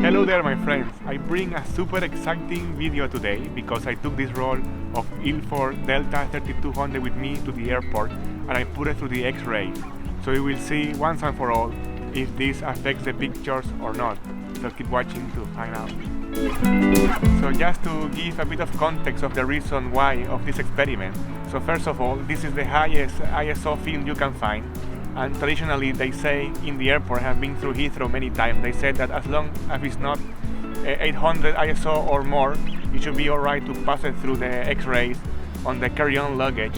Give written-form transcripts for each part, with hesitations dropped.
Hello there my friends, I bring a super exciting video today because I took this roll of ilford Delta 3200 with me to the airport and I put it through the X-ray. So we will see once and for all if this affects the pictures or not. So keep watching to find out. So just to give a bit of context of the reason why of this experiment. So first of all, this is the highest ISO film you can find. And traditionally they say in the airport, I have been through Heathrow many times, they said that as long as it's not 800 ISO or more, you should be alright to pass it through the X-rays on the carry-on luggage.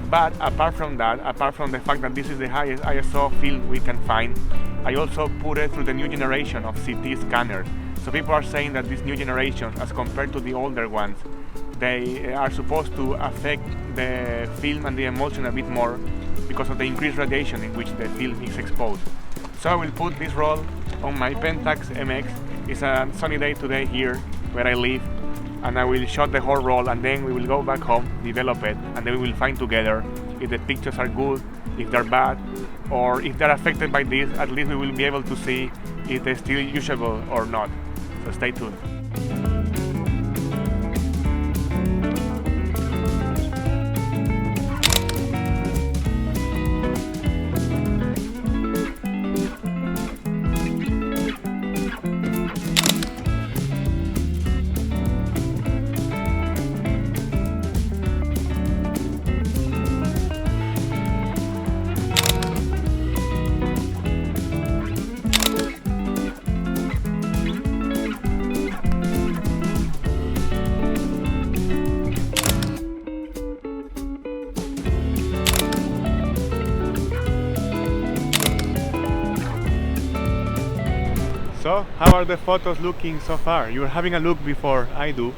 But apart from that, apart from the fact that this is the highest ISO film we can find, I also put it through the new generation of CT scanners. So people are saying that these new generations, as compared to the older ones, they are supposed to affect the film and the emulsion a bit more because of the increased radiation in which the film is exposed. So I will put this roll on my Pentax MX. It's a sunny day today here where I live, and I will shot the whole roll and then we will go back home, develop it, and then we will find together if the pictures are good, if they're bad, or if they're affected by this, at least we will be able to see if they're still usable or not. So stay tuned. So, how are the photos looking so far? You're having a look before I do,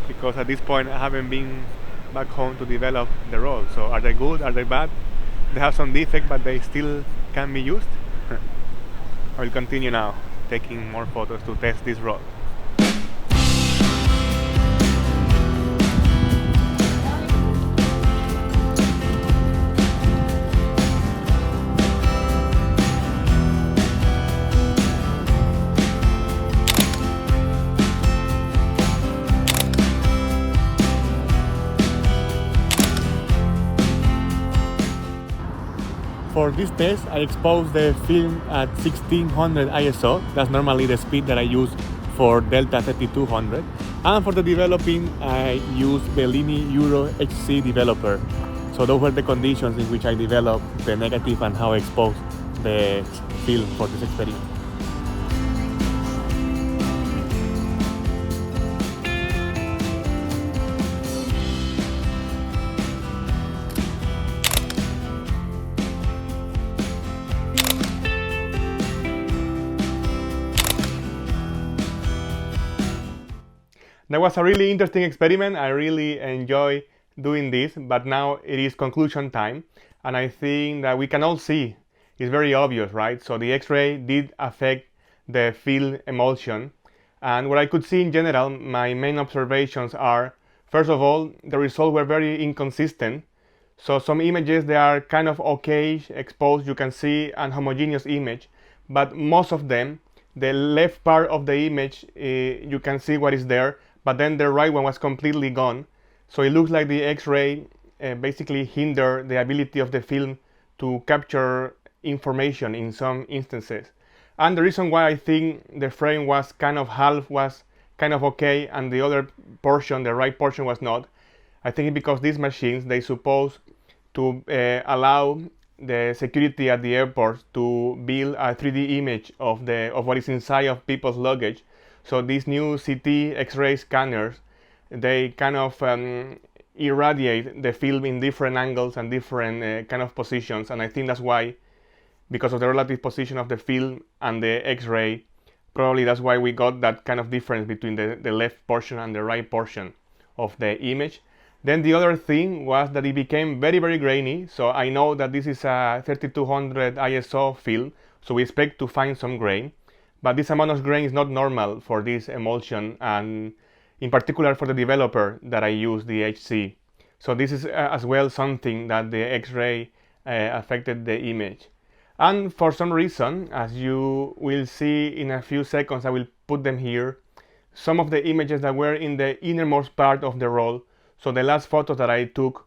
because at this point I haven't been back home to develop the roll. So, are they good? Are they bad? They have some defect, but they still can be used. I will continue now, taking more photos to test this roll. For this test, I exposed the film at 1600 ISO. That's normally the speed that I use for Delta 3200. And for the developing, I used Bellini Euro HC developer. So those were the conditions in which I developed the negative and how I exposed the film for this experiment. That was a really interesting experiment. I really enjoy doing this, but now it is conclusion time. And I think that we can all see, it's very obvious, right? So the X-ray did affect the film emulsion. And what I could see in general, my main observations are, first of all, the results were very inconsistent. So some images, they are kind of okay exposed, you can see an homogeneous image, but most of them, the left part of the image, you can see what is there, but then the right one was completely gone. So it looks like the X-ray basically hindered the ability of the film to capture information in some instances. And the reason why I think the frame was kind of half was kind of okay and the other portion, the right portion, was not, I think it's because these machines, they supposed to allow the security at the airport to build a 3D image of what is inside of people's luggage. So these new CT X-ray scanners, they kind of irradiate the film in different angles and different kind of positions. And I think that's why, because of the relative position of the film and the X-ray, probably that's why we got that kind of difference between the left portion and the right portion of the image. Then the other thing was that it became very, very grainy. So I know that this is a 3200 ISO film, so we expect to find some grain. But this amount of grain is not normal for this emulsion, and in particular for the developer that I use, the HC. So this is as well something that the X-ray affected the image. And for some reason, as you will see in a few seconds, I will put them here, some of the images that were in the innermost part of the roll, so the last photos that I took,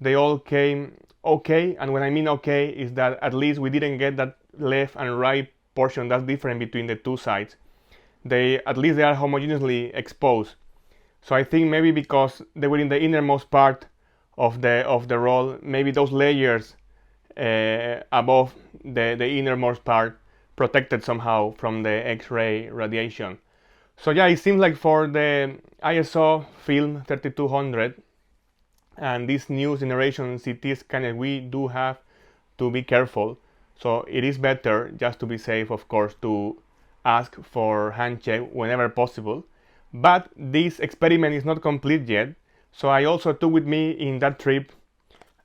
they all came okay. And when I mean okay, is that at least we didn't get that left and right portion that's different between the two sides. At least they are homogeneously exposed. So I think maybe because they were in the innermost part of the roll, maybe those layers above the innermost part protected somehow from the X-ray radiation. So yeah, it seems like for the ISO film 3200 and this new generation CT scanner, we do have to be careful. So it is better, just to be safe, of course, to ask for hand check whenever possible. But this experiment is not complete yet, so I also took with me in that trip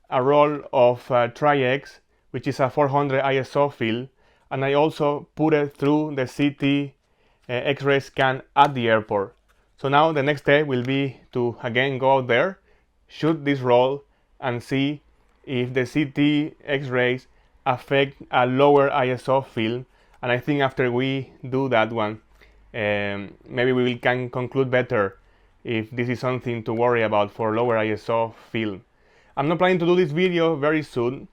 a roll of Tri-X, which is a 400 ISO film, and I also put it through the CT X-ray scan at the airport. So now the next step will be to again go out there, shoot this roll, and see if the CT X-rays affect a lower ISO film. And I think after we do that one, maybe we can conclude better if this is something to worry about for lower ISO film. I'm not planning to do this video very soon.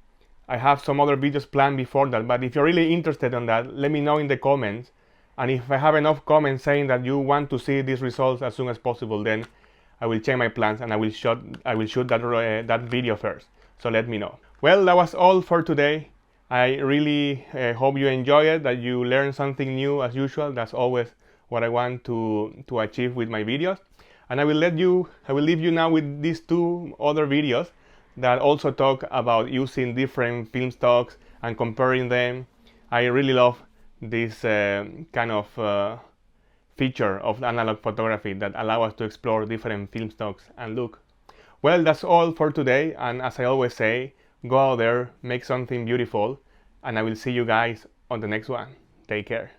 I have some other videos planned before that, but if you're really interested in that, let me know in the comments. And if I have enough comments saying that you want to see these results as soon as possible, then I will change my plans and I will shoot that video first. So let me know. Well, that was all for today. I really hope you enjoy it, that you learn something new as usual. That's always what I want to achieve with my videos. And I will leave you now with these two other videos that also talk about using different film stocks and comparing them. I really love this kind of feature of analog photography that allow us to explore different film stocks and look. Well, that's all for today, and as I always say, go out there, make something beautiful, and I will see you guys on the next one. Take care.